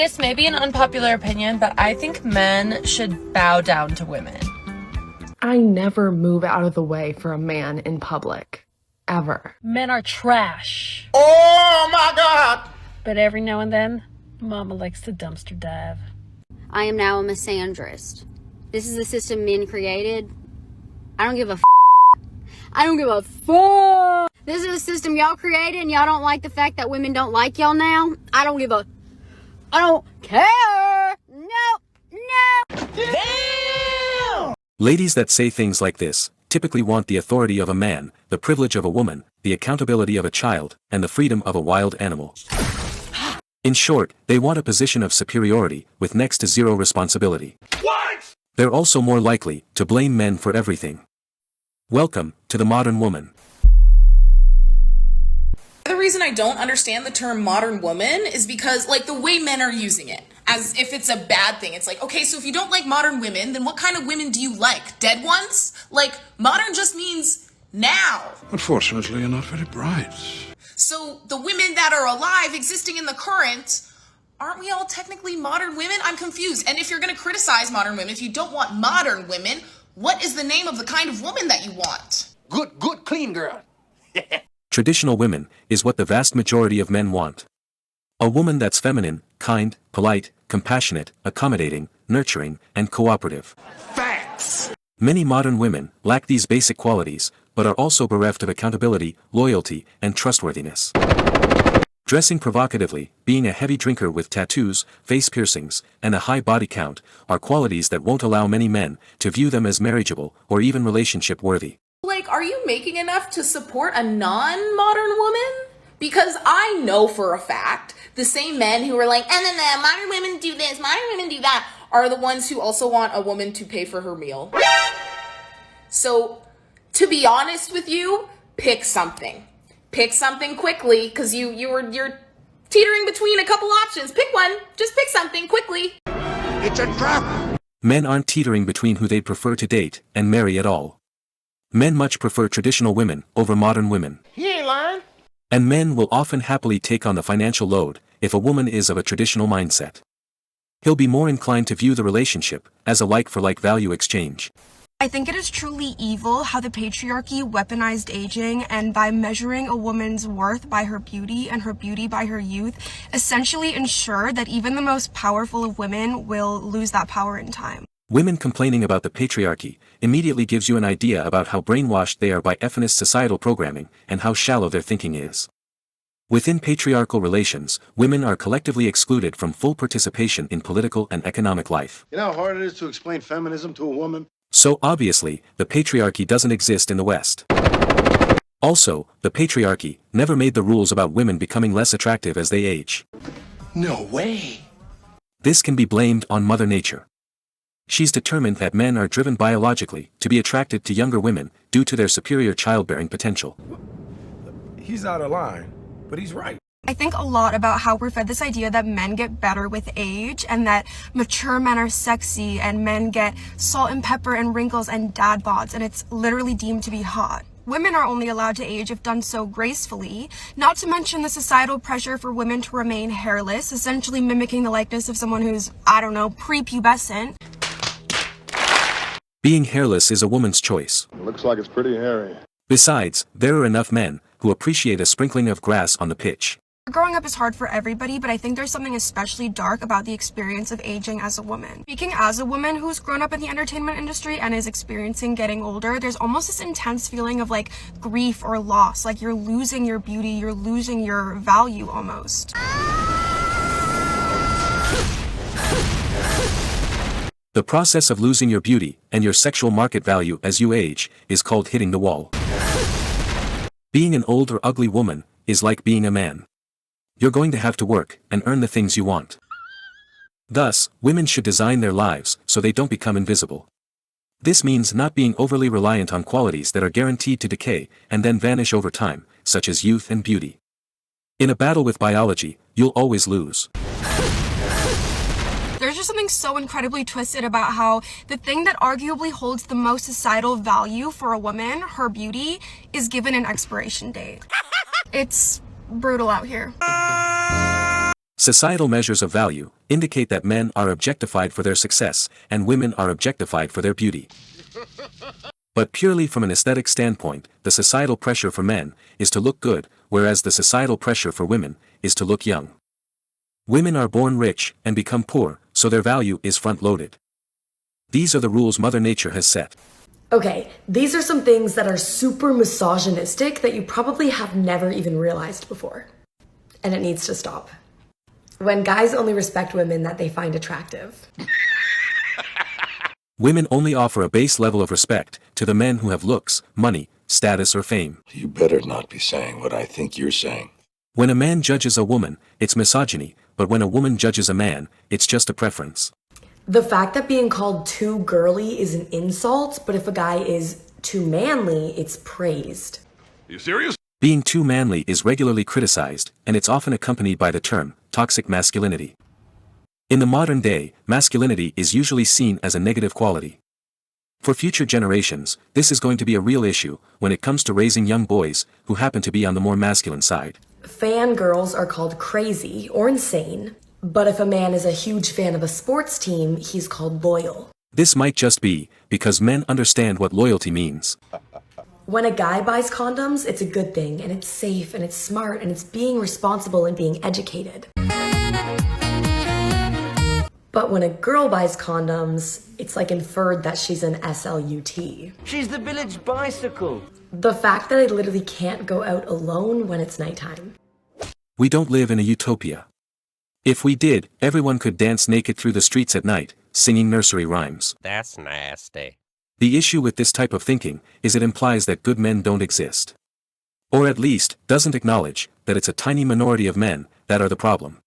This may be an unpopular opinion, but I think men should bow down to women. I never move out of the way for a man in public. Ever. Men are trash. Oh my God! But every now and then, Mama likes to dumpster dive. I am now a misandrist. This is the system men created. I don't give a I don't give a fuck. This is the system y'all created and y'all don't like the fact that women don't like y'all now. I don't care. No. Damn! Ladies that say things like this typically want the authority of a man, the privilege of a woman, the accountability of a child, and the freedom of a wild animal. In short, they want a position of superiority with next to zero responsibility. What? They're also more likely to blame men for everything. Welcome to the modern woman. The reason I don't understand the term modern woman is because, like, the way men are using it, as if it's a bad thing. It's like, okay, so if you don't like modern women, then what kind of women do you like? Dead ones? Like, modern just means now. Unfortunately, you're not very bright. So the women that are alive, existing in the current, aren't we all technically modern women? I'm confused. And if you're going to criticize modern women, if you don't want modern women, what is the name of the kind of woman that you want? Good, clean girl. Traditional women is what the vast majority of men want. A woman that's feminine, kind, polite, compassionate, accommodating, nurturing, and cooperative. Facts. Many modern women lack these basic qualities, but are also bereft of accountability, loyalty, and trustworthiness. Dressing provocatively, being a heavy drinker with tattoos, face piercings, and a high body count are qualities that won't allow many men to view them as marriageable or even relationship-worthy. Like, are you making enough to support a non-modern woman? Because I know for a fact the same men who are like, modern women do this, modern women do that, are the ones who also want a woman to pay for her meal. So, to be honest with you, pick something. Pick something quickly, because you're teetering between a couple options. Pick one. Just pick something quickly. It's a trap. Men aren't teetering between who they'd prefer to date and marry at all. Men much prefer traditional women over modern women. He ain't lying. And men will often happily take on the financial load if a woman is of a traditional mindset. He'll be more inclined to view the relationship as a like-for-like value exchange. I think it is truly evil how the patriarchy weaponized aging, and by measuring a woman's worth by her beauty and her beauty by her youth, essentially ensure that even the most powerful of women will lose that power in time. Women complaining about the patriarchy immediately gives you an idea about how brainwashed they are by feminist societal programming and how shallow their thinking is. Within patriarchal relations, women are collectively excluded from full participation in political and economic life. You know how hard it is to explain feminism to a woman? So obviously, the patriarchy doesn't exist in the West. Also, the patriarchy never made the rules about women becoming less attractive as they age. No way. This can be blamed on Mother Nature. She's determined that men are driven biologically to be attracted to younger women due to their superior childbearing potential. He's out of line, but he's right. I think a lot about how we're fed this idea that men get better with age and that mature men are sexy and men get salt and pepper and wrinkles and dad bods, and it's literally deemed to be hot. Women are only allowed to age if done so gracefully, not to mention the societal pressure for women to remain hairless, essentially mimicking the likeness of someone who's, I don't know, prepubescent. Being hairless is a woman's choice. It looks like it's pretty hairy. Besides, there are enough men who appreciate a sprinkling of grass on the pitch. Growing up is hard for everybody, but I think there's something especially dark about the experience of aging as a woman. Speaking as a woman who's grown up in the entertainment industry and is experiencing getting older, there's almost this intense feeling of like grief or loss, like you're losing your beauty, you're losing your value almost. The process of losing your beauty and your sexual market value as you age is called hitting the wall. Being an old or ugly woman is like being a man. You're going to have to work and earn the things you want. Thus, women should design their lives so they don't become invisible. This means not being overly reliant on qualities that are guaranteed to decay and then vanish over time, such as youth and beauty. In a battle with biology, you'll always lose. There's just something so incredibly twisted about how the thing that arguably holds the most societal value for a woman, her beauty, is given an expiration date. It's brutal out here. Societal measures of value indicate that men are objectified for their success and women are objectified for their beauty. But purely from an aesthetic standpoint, the societal pressure for men is to look good, whereas the societal pressure for women is to look young. Women are born rich and become poor, so their value is front-loaded. These are the rules Mother Nature has set. Okay, these are some things that are super misogynistic that you probably have never even realized before. And it needs to stop. When guys only respect women that they find attractive. Women only offer a base level of respect to the men who have looks, money, status, or fame. You better not be saying what I think you're saying. When a man judges a woman, it's misogyny, but when a woman judges a man, it's just a preference. The fact that being called too girly is an insult, but if a guy is too manly, it's praised. You serious? Being too manly is regularly criticized, and it's often accompanied by the term toxic masculinity. In the modern day, masculinity is usually seen as a negative quality. For future generations, this is going to be a real issue when it comes to raising young boys who happen to be on the more masculine side. Fangirls are called crazy or insane, but if a man is a huge fan of a sports team, he's called loyal. This might just be because men understand what loyalty means. When a guy buys condoms, it's a good thing, and it's safe, and it's smart, and it's being responsible and being educated. But when a girl buys condoms, it's like inferred that she's an SLUT. She's the village bicycle. The fact that I literally can't go out alone when it's nighttime. We don't live in a utopia. If we did, everyone could dance naked through the streets at night, singing nursery rhymes. That's nasty. The issue with this type of thinking is it implies that good men don't exist. Or at least, doesn't acknowledge that it's a tiny minority of men that are the problem.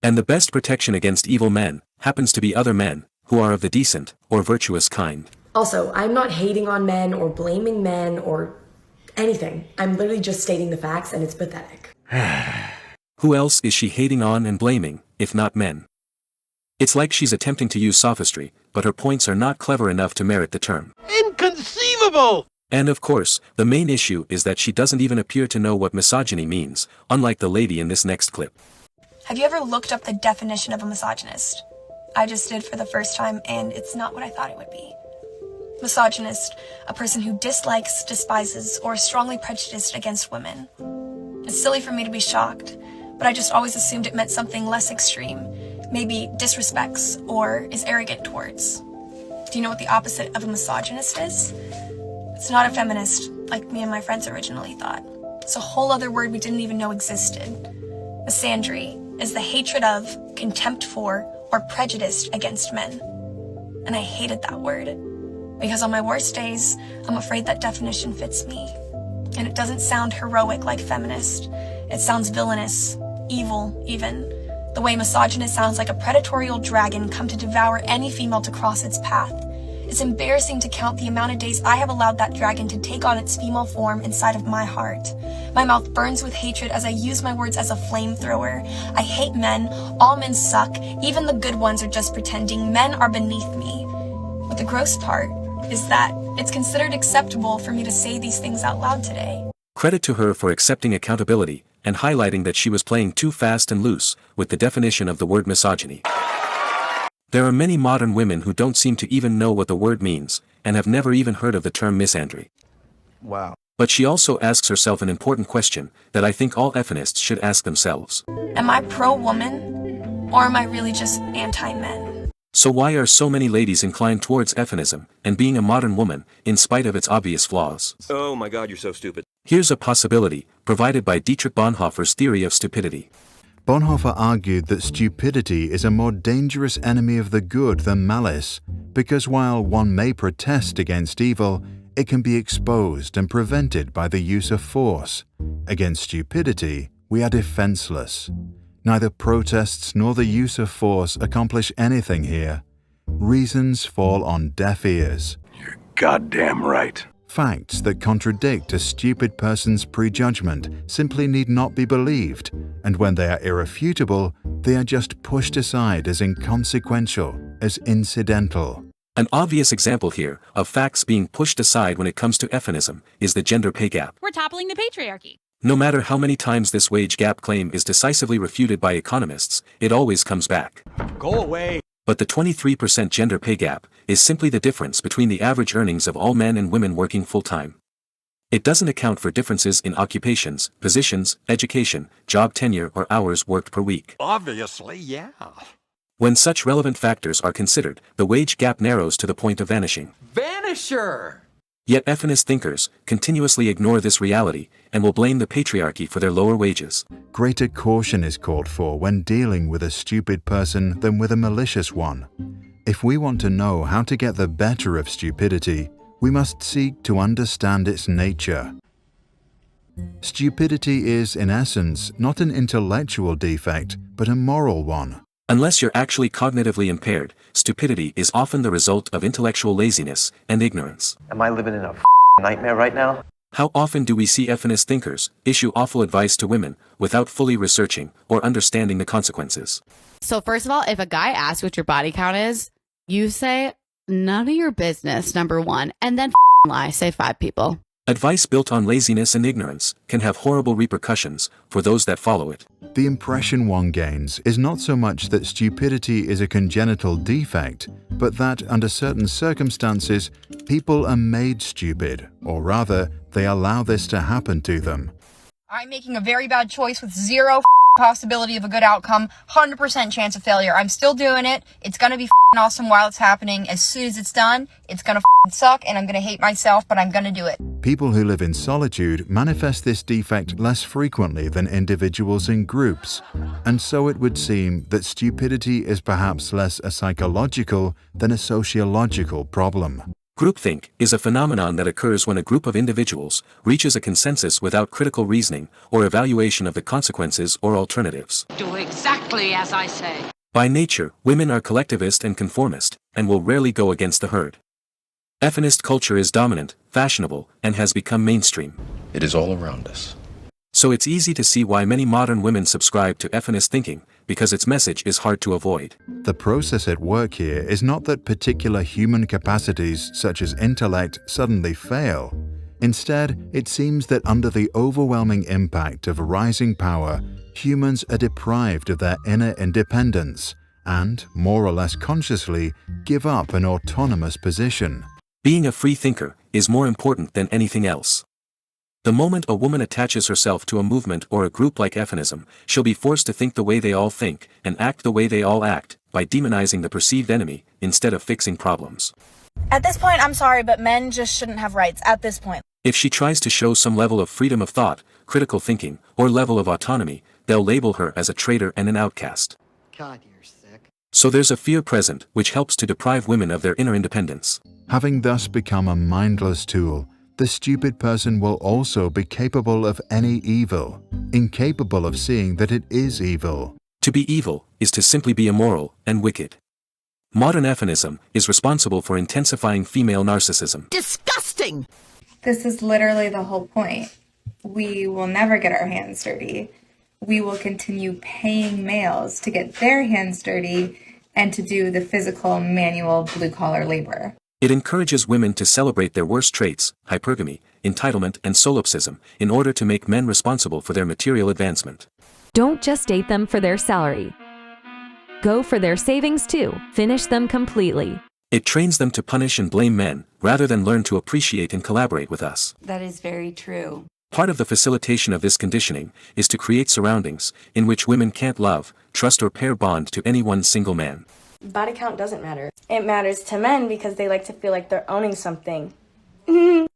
And the best protection against evil men happens to be other men who are of the decent or virtuous kind. Also, I'm not hating on men or blaming men or anything. I'm literally just stating the facts, and it's pathetic. Who else is she hating on and blaming, if not men? It's like she's attempting to use sophistry, but her points are not clever enough to merit the term. Inconceivable! And of course, the main issue is that she doesn't even appear to know what misogyny means, unlike the lady in this next clip. Have you ever looked up the definition of a misogynist? I just did for the first time, and it's not what I thought it would be. Misogynist, a person who dislikes, despises, or is strongly prejudiced against women. It's silly for me to be shocked, but I just always assumed it meant something less extreme, maybe disrespects or is arrogant towards. Do you know what the opposite of a misogynist is? It's not a feminist, like me and my friends originally thought. It's a whole other word we didn't even know existed. Misandry is the hatred of, contempt for, or prejudice against men. And I hated that word, because on my worst days, I'm afraid that definition fits me. And it doesn't sound heroic like feminist. It sounds villainous, evil even. The way misogynist sounds like a predatory dragon come to devour any female to cross its path. It's embarrassing to count the amount of days I have allowed that dragon to take on its female form inside of my heart. My mouth burns with hatred as I use my words as a flamethrower. I hate men. All men suck. Even the good ones are just pretending. Men are beneath me. But the gross part is that it's considered acceptable for me to say these things out loud today. Credit to her for accepting accountability and highlighting that she was playing too fast and loose with the definition of the word misogyny. There are many modern women who don't seem to even know what the word means, and have never even heard of the term misandry. Wow. But she also asks herself an important question that I think all feminists should ask themselves. Am I pro-woman, or am I really just anti-men? So why are so many ladies inclined towards feminism and being a modern woman, in spite of its obvious flaws? Oh my god, you're so stupid. Here's a possibility, provided by Bonhoeffer's theory of stupidity. Bonhoeffer argued that stupidity is a more dangerous enemy of the good than malice, because while one may protest against evil, it can be exposed and prevented by the use of force. Against stupidity, we are defenseless. Neither protests nor the use of force accomplish anything here. Reasons fall on deaf ears. You're goddamn right. Facts that contradict a stupid person's prejudgment simply need not be believed, and when they are irrefutable, they are just pushed aside as inconsequential, as incidental. An obvious example here of facts being pushed aside when it comes to feminism is the gender pay gap. We're toppling the patriarchy. No matter how many times this wage gap claim is decisively refuted by economists, it always comes back. Go away. But the 23% gender pay gap is simply the difference between the average earnings of all men and women working full-time. It doesn't account for differences in occupations, positions, education, job tenure or hours worked per week. Obviously, yeah. When such relevant factors are considered, the wage gap narrows to the point of vanishing. Vanisher! Yet feminist thinkers continuously ignore this reality and will blame the patriarchy for their lower wages. Greater caution is called for when dealing with a stupid person than with a malicious one. If we want to know how to get the better of stupidity, we must seek to understand its nature. Stupidity is, in essence, not an intellectual defect, but a moral one. Unless you're actually cognitively impaired, stupidity is often the result of intellectual laziness and ignorance. Am I living in a nightmare right now? How often do we see feminist thinkers issue awful advice to women without fully researching or understanding the consequences? So first of all, if a guy asks what your body count is, you say, none of your business, number one, and then lie, say 5 people. Advice built on laziness and ignorance can have horrible repercussions for those that follow it. The impression one gains is not so much that stupidity is a congenital defect, but that under certain circumstances, people are made stupid, or rather, they allow this to happen to them. I'm making a very bad choice with zero possibility of a good outcome, 100% chance of failure. I'm still doing it. It's gonna be awesome while it's happening. As soon as it's done, it's gonna suck and I'm gonna hate myself, but I'm gonna do it. People who live in solitude manifest this defect less frequently than individuals in groups, and so it would seem that stupidity is perhaps less a psychological than a sociological problem. Groupthink is a phenomenon that occurs when a group of individuals reaches a consensus without critical reasoning or evaluation of the consequences or alternatives. Do exactly as I say. By nature, women are collectivist and conformist, and will rarely go against the herd. Feminist culture is dominant, fashionable, and has become mainstream. It is all around us. So it's easy to see why many modern women subscribe to feminist thinking, because its message is hard to avoid. The process at work here is not that particular human capacities such as intellect suddenly fail. Instead, it seems that under the overwhelming impact of rising power, humans are deprived of their inner independence and, more or less consciously, give up an autonomous position. Being a free thinker is more important than anything else. The moment a woman attaches herself to a movement or a group like feminism, she'll be forced to think the way they all think and act the way they all act, by demonizing the perceived enemy instead of fixing problems. At this point, I'm sorry, but men just shouldn't have rights at this point. If she tries to show some level of freedom of thought, critical thinking, or level of autonomy, they'll label her as a traitor and an outcast. God, you're sick. So there's a fear present which helps to deprive women of their inner independence. Having thus become a mindless tool, the stupid person will also be capable of any evil, incapable of seeing that it is evil. To be evil is to simply be immoral and wicked. Modern feminism is responsible for intensifying female narcissism. Disgusting! This is literally the whole point. We will never get our hands dirty. We will continue paying males to get their hands dirty and to do the physical, manual, blue-collar labor. It encourages women to celebrate their worst traits, hypergamy, entitlement and solipsism, in order to make men responsible for their material advancement. Don't just date them for their salary. Go for their savings too. Finish them completely. It trains them to punish and blame men, rather than learn to appreciate and collaborate with us. That is very true. Part of the facilitation of this conditioning is to create surroundings in which women can't love, trust or pair bond to any one single man. Body count doesn't matter. It matters to men because they like to feel like they're owning something.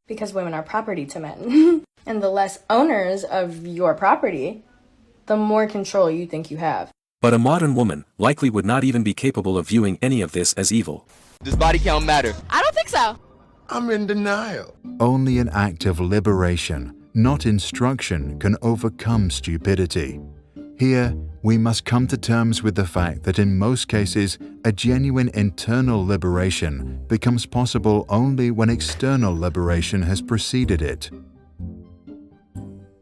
Because women are property to men. And the less owners of your property, the more control you think you have. But a modern woman likely would not even be capable of viewing any of this as evil. Does body count matter? I don't think so. I'm in denial. Only an act of liberation, not instruction, can overcome stupidity. Here, we must come to terms with the fact that in most cases, a genuine internal liberation becomes possible only when external liberation has preceded it.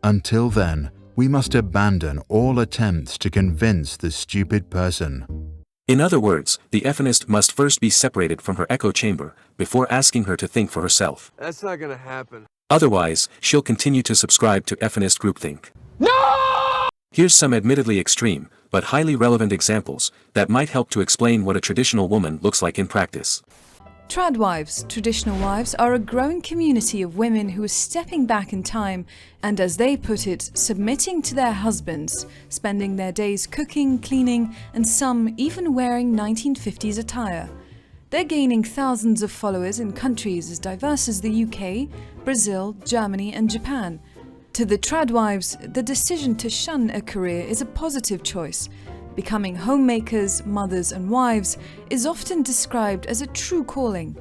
Until then, we must abandon all attempts to convince the stupid person. In other words, the feminist must first be separated from her echo chamber before asking her to think for herself. That's not gonna happen. Otherwise, she'll continue to subscribe to feminist groupthink. No! Here's some admittedly extreme, but highly relevant examples that might help to explain what a traditional woman looks like in practice. Tradwives, traditional wives, are a growing community of women who are stepping back in time and, as they put it, submitting to their husbands, spending their days cooking, cleaning, and some even wearing 1950s attire. They're gaining thousands of followers in countries as diverse as the UK, Brazil, Germany, and Japan. To the Tradwives, the decision to shun a career is a positive choice. Becoming homemakers, mothers, and wives is often described as a true calling,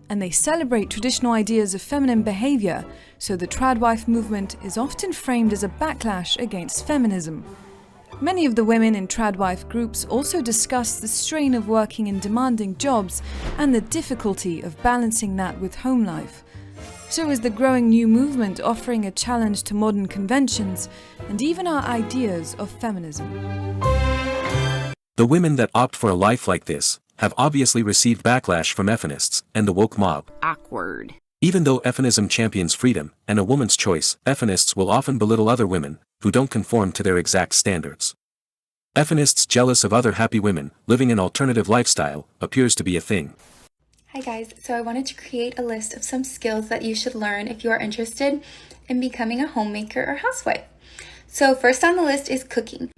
and they celebrate traditional ideas of feminine behavior, so the Tradwife movement is often framed as a backlash against feminism. Many of the women in Tradwife groups also discuss the strain of working in demanding jobs and the difficulty of balancing that with home life. So is the growing new movement offering a challenge to modern conventions and even our ideas of feminism. The women that opt for a life like this have obviously received backlash from feminists and the woke mob. Awkward. Even though feminism champions freedom and a woman's choice, feminists will often belittle other women who don't conform to their exact standards. Feminists jealous of other happy women living an alternative lifestyle appears to be a thing. Hi guys, so I wanted to create a list of some skills that you should learn if you are interested in becoming a homemaker or housewife. So first on the list is cooking.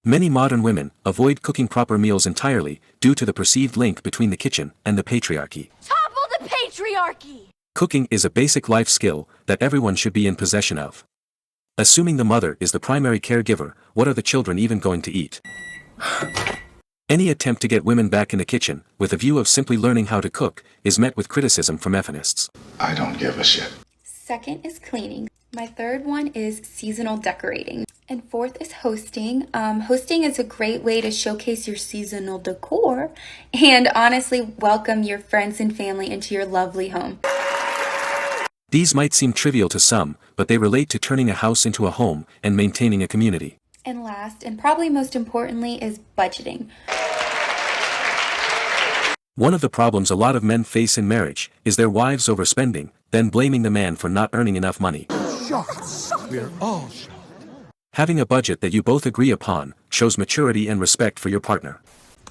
Many modern women avoid cooking proper meals entirely due to the perceived link between the kitchen and the patriarchy. Topple the patriarchy! Cooking is a basic life skill that everyone should be in possession of. Assuming the mother is the primary caregiver, what are the children even going to eat? Any attempt to get women back in the kitchen, with a view of simply learning how to cook, is met with criticism from feminists. I don't give a shit. Second is cleaning. My third one is seasonal decorating. And fourth is hosting. Hosting is a great way to showcase your seasonal decor and honestly welcome your friends and family into your lovely home. These might seem trivial to some, but they relate to turning a house into a home and maintaining a community. And last, and probably most importantly, is budgeting. One of the problems a lot of men face in marriage is their wives overspending, then blaming the man for not earning enough money. Shocked. We're all shocked. Having a budget that you both agree upon shows maturity and respect for your partner.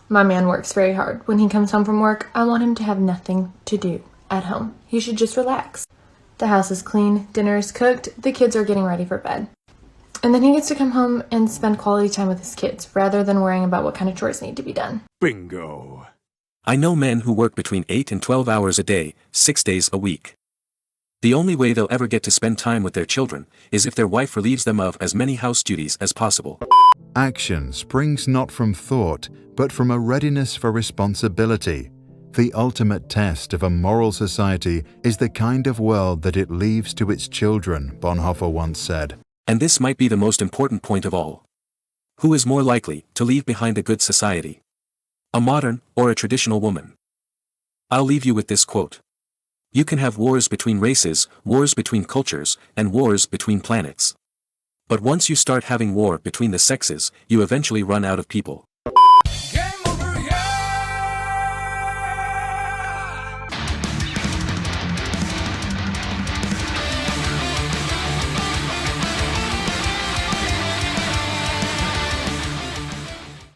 My man works very hard. When he comes home from work, I want him to have nothing to do at home. He should just relax. The house is clean, dinner is cooked, the kids are getting ready for bed. And then he gets to come home and spend quality time with his kids, rather than worrying about what kind of chores need to be done. Bingo. I know men who work between 8 and 12 hours a day, 6 days a week. The only way they'll ever get to spend time with their children is if their wife relieves them of as many house duties as possible. Action springs not from thought, but from a readiness for responsibility. The ultimate test of a moral society is the kind of world that it leaves to its children, Bonhoeffer once said. And this might be the most important point of all. Who is more likely to leave behind a good society? A modern or a traditional woman? I'll leave you with this quote. You can have wars between races, wars between cultures, and wars between planets. But once you start having war between the sexes, you eventually run out of people.